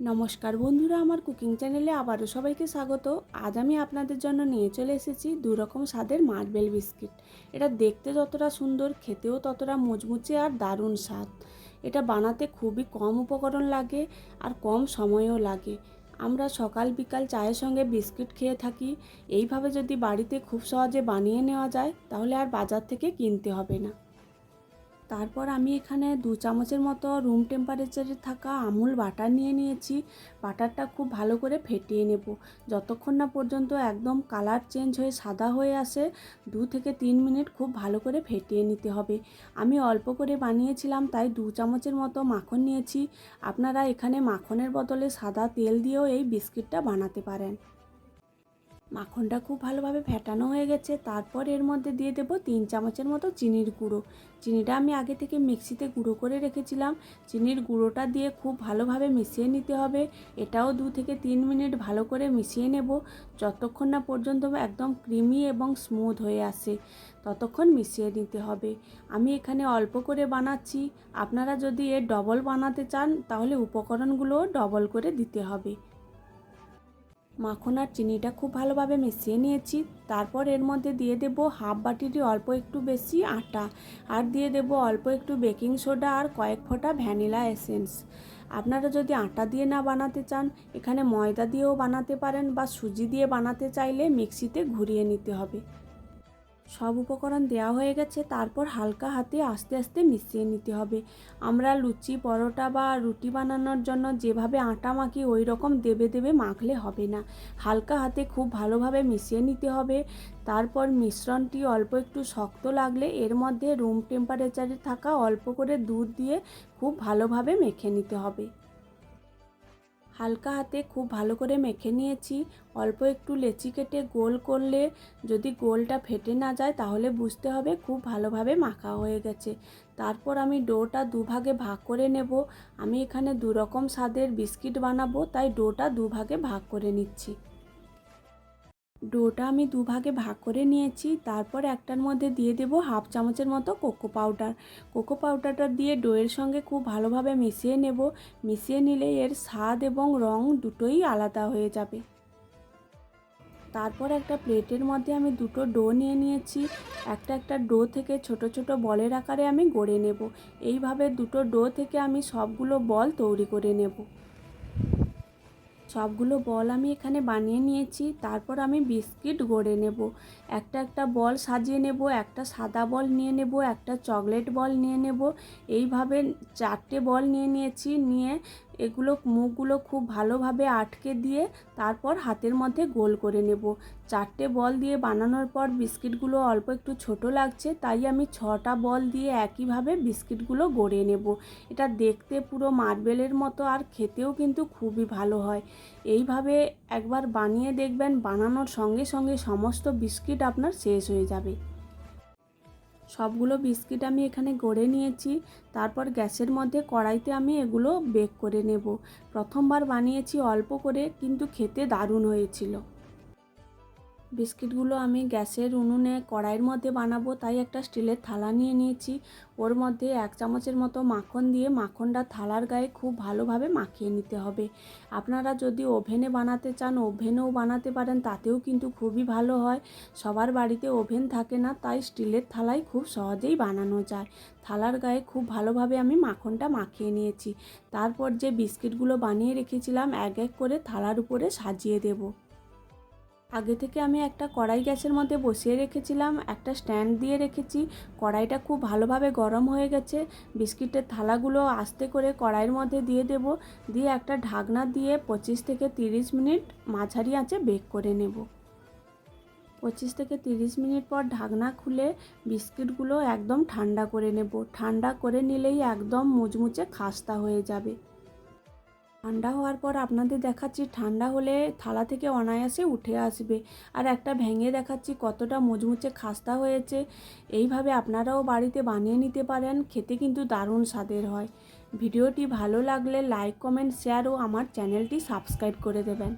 নমস্কার বন্ধুরা, আমার কুকিং চ্যানেলে আবারও সবাইকে স্বাগত। আজ আমি আপনাদের জন্য নিয়ে চলে এসেছি দুরকম স্বাদের মার্বেল বিস্কিট। এটা দেখতে যতটা সুন্দর, খেতেও ততটা মুচমুচে আর দারুণ স্বাদ। এটা বানাতে খুবই কম উপকরণ লাগে আর কম সময়ও লাগে। আমরা সকাল বিকাল চায়ের সঙ্গে বিস্কিট খেয়ে থাকি। এইভাবে যদি বাড়িতে খুব সহজে বানিয়ে নেওয়া যায় তাহলে আর বাজার থেকে কিনতে হবে না। তারপর আমি এখানে 2 চামচের মতো রুম টেম্পারেচারে থাকা আমুল বাটার নিয়ে নিয়েছি। বাটারটা খুব ভালো করে ফেটিয়ে নেব যতক্ষণ না পর্যন্ত একদম কালার চেঞ্জ হয়ে সাদা হয়ে আসে। 2 থেকে 3 মিনিট খুব ভালো করে ফেটিয়ে নিতে হবে। আমি অল্প করে বানিয়েছিলাম তাই 2 চামচের মতো মাখন নিয়েছি। আপনারা এখানে মাখনের বদলে সাদা তেল দিয়েও এই বিস্কিটটা বানাতে পারেন। মাখনটা খুব ভালোভাবে ফেটানো হয়ে গেছে। তারপর এর মধ্যে দিয়ে দেব 3 চামচের মতো চিনির গুঁড়ো। চিনিটা আমি আগে থেকে মিক্সিতে গুঁড়ো করে রেখেছিলাম। চিনির গুঁড়োটা দিয়ে খুব ভালোভাবে মিশিয়ে নিতে হবে। এটাও 2 থেকে 3 মিনিট ভালো করে মিশিয়ে নেব যতক্ষণ না পর্যন্ত একদম ক্রিমি এবং স্মুথ হয়ে আসে, ততক্ষণ মিশিয়ে নিতে হবে। আমি এখানে অল্প করে বানাচ্ছি। আপনারা যদি এর ডবল বানাতে চান তাহলে উপকরণগুলো ডবল করে দিতে হবে। মাখন আর চিনিটা খুব ভালোভাবে মিশিয়ে নিয়েছি। তারপর এর মধ্যে দিয়ে দেব হাফ বাটিরই অল্প একটু বেশি আটা, আর দিয়ে দেব অল্প একটু বেকিং সোডা আর কয়েক ফোঁটা ভ্যানিলা এসেন্স। আপনারা যদি আটা দিয়ে না বানাতে চান, এখানে ময়দা দিয়েও বানাতে পারেন বা সুজি দিয়ে বানাতে চাইলে মিক্সিতে ঘুরিয়ে নিতে হবে। সব উপকরণ দেওয়া হয়ে গেছে। তারপর হালকা হাতে আস্তে আস্তে মিশিয়ে নিতে হবে। আমরা লুচি, পরোটা বা রুটি বানানোর জন্য যেভাবে আটা মাখি ওই রকম দেবে দেবে মাখলে হবে না। হালকা হাতে খুব ভালোভাবে মিশিয়ে নিতে হবে। তারপর মিশ্রণটি অল্প একটু শক্ত লাগলে এর মধ্যে রুম টেম্পারেচারে থাকা অল্প করে দুধ দিয়ে খুব ভালোভাবে মেখে নিতে হবে। হালকা হাতে খুব ভালো করে মেখে নিয়েছি। অল্প একটু লেচি কেটে গোল করলে যদি গোলটা ফেটে না যায় তাহলে বুঝতে হবে খুব ভালোভাবে মাখা হয়ে গেছে। তারপর আমি ডোটা দুভাগে ভাগ করে নেব। আমি এখানে 2 রকম স্বাদের বিস্কিট বানাবো তাই ডোটা দুভাগে ভাগ করে নিচ্ছি। ডোটা আমি দুভাগে ভাগ করে নিয়েছি। তারপর একটার মধ্যে দিয়ে দেব হাফ চামচের মতো কোকো পাউডার। কোকো পাউডারটা দিয়ে ডোয়ের সঙ্গে খুব ভালোভাবে মিশিয়ে নেব। মিশিয়ে নিলে এর স্বাদ এবং রং দুটোই আলাদা হয়ে যাবে। তারপর একটা প্লেটের মধ্যে আমি দুটো ডো নিয়ে নিয়েছি। একটা ডো থেকে ছোট ছোট বলের আকারে আমি গড়ে নেব। এইভাবে দুটো ডো থেকে আমি সবগুলো বল তৈরি করে নেব। সবগুলো বল আমি এখানে বানিয়ে নিয়েছি। তারপর আমি বিস্কিট গড়ে নেব। একটা বল সাজিয়ে নেব। একটা সাদা বল নিয়ে নেব, একটা চকলেট বল নিয়ে নেব। এইভাবে 4টে বল নিয়ে নিয়েছি। নিয়ে এগুলো মুখগুলো খুব ভালোভাবে আটকে দিয়ে তারপর হাতের মধ্যে গোল করে নেব। 4টে বল দিয়ে বানানোর পর বিস্কিটগুলো অল্প একটু ছোট লাগছে তাই আমি 6টা বল দিয়ে একইভাবে বিস্কিটগুলো গড়ে নেব। এটা দেখতে পুরো মার্বেলের মতো আর খেতেও কিন্তু খুবই ভালো হয়। এইভাবে একবার বানিয়ে দেখবেন, বানানোর সঙ্গে সঙ্গে সমস্ত বিস্কিট আপনার শেষ হয়ে যাবে। সবগুলো বিস্কিট আমি এখানে গড়ে নিয়েছি। তারপর গ্যাসের মধ্যে কড়াইতে আমি এগুলো বেক করে নেব। প্রথমবার বানিয়েছি অল্প করে, কিন্তু খেতে দারুণ হয়েছিল। বিস্কিটগুলো আমি গ্যাসের উনুনে কড়াইয়ের মধ্যে বানাবো তাই একটা স্টিলের থালা নিয়ে নিয়েছি। ওর মধ্যে 1 চামচের মতো মাখন দিয়ে মাখনটা থালার গায়ে খুব ভালোভাবে মাখিয়ে নিতে হবে। আপনারা যদি ওভেনে বানাতে চান ওভেনেও বানাতে পারেন, তাতেও কিন্তু খুবই ভালো হয়। সবার বাড়িতে ওভেন থাকে না তাই স্টিলের থালায় খুব সহজেই বানানো যায়। থালার গায়ে খুব ভালোভাবে আমি মাখনটা মাখিয়ে নিয়েছি। তারপর যে বিস্কিটগুলো বানিয়ে রেখেছিলাম এক এক করে থালার উপরে সাজিয়ে দেব। আগে থেকে আমি একটা কড়াই গ্যাসের মধ্যে বসিয়ে রেখেছিলাম, একটা স্ট্যান্ড দিয়ে রেখেছি। কড়াইটা খুব ভালোভাবে গরম হয়ে গেছে। বিস্কিটের থালাগুলো আস্তে করে কড়াইয়ের মধ্যে দিয়ে দেব। দিয়ে একটা ঢাকনা দিয়ে 25 থেকে 30 মিনিট মাঝারি আঁচে বেক করে নেব। 25 থেকে 30 মিনিট পর ঢাকনা খুলে বিস্কিটগুলো একদম ঠান্ডা করে নেব। ঠান্ডা করে নিলেই একদম মুচমুচে খাস্তা হয়ে যাবে। ঠান্ডা হওয়ার পর আপনাদের দেখাচ্ছি। ঠান্ডা হলে থালা থেকে অনায়াসে উঠে আসবে। আর একটা ভেঙে দেখাচ্ছি কতটা মুচমুচে খাস্তা হয়েছে। এইভাবে আপনারাও বাড়িতে বানিয়ে নিতে পারেন, খেতে কিন্তু দারুণ স্বাদের হয়। ভিডিওটি ভালো লাগলে লাইক, কমেন্ট, শেয়ার ও আমার চ্যানেলটি সাবস্ক্রাইব করে দেবেন।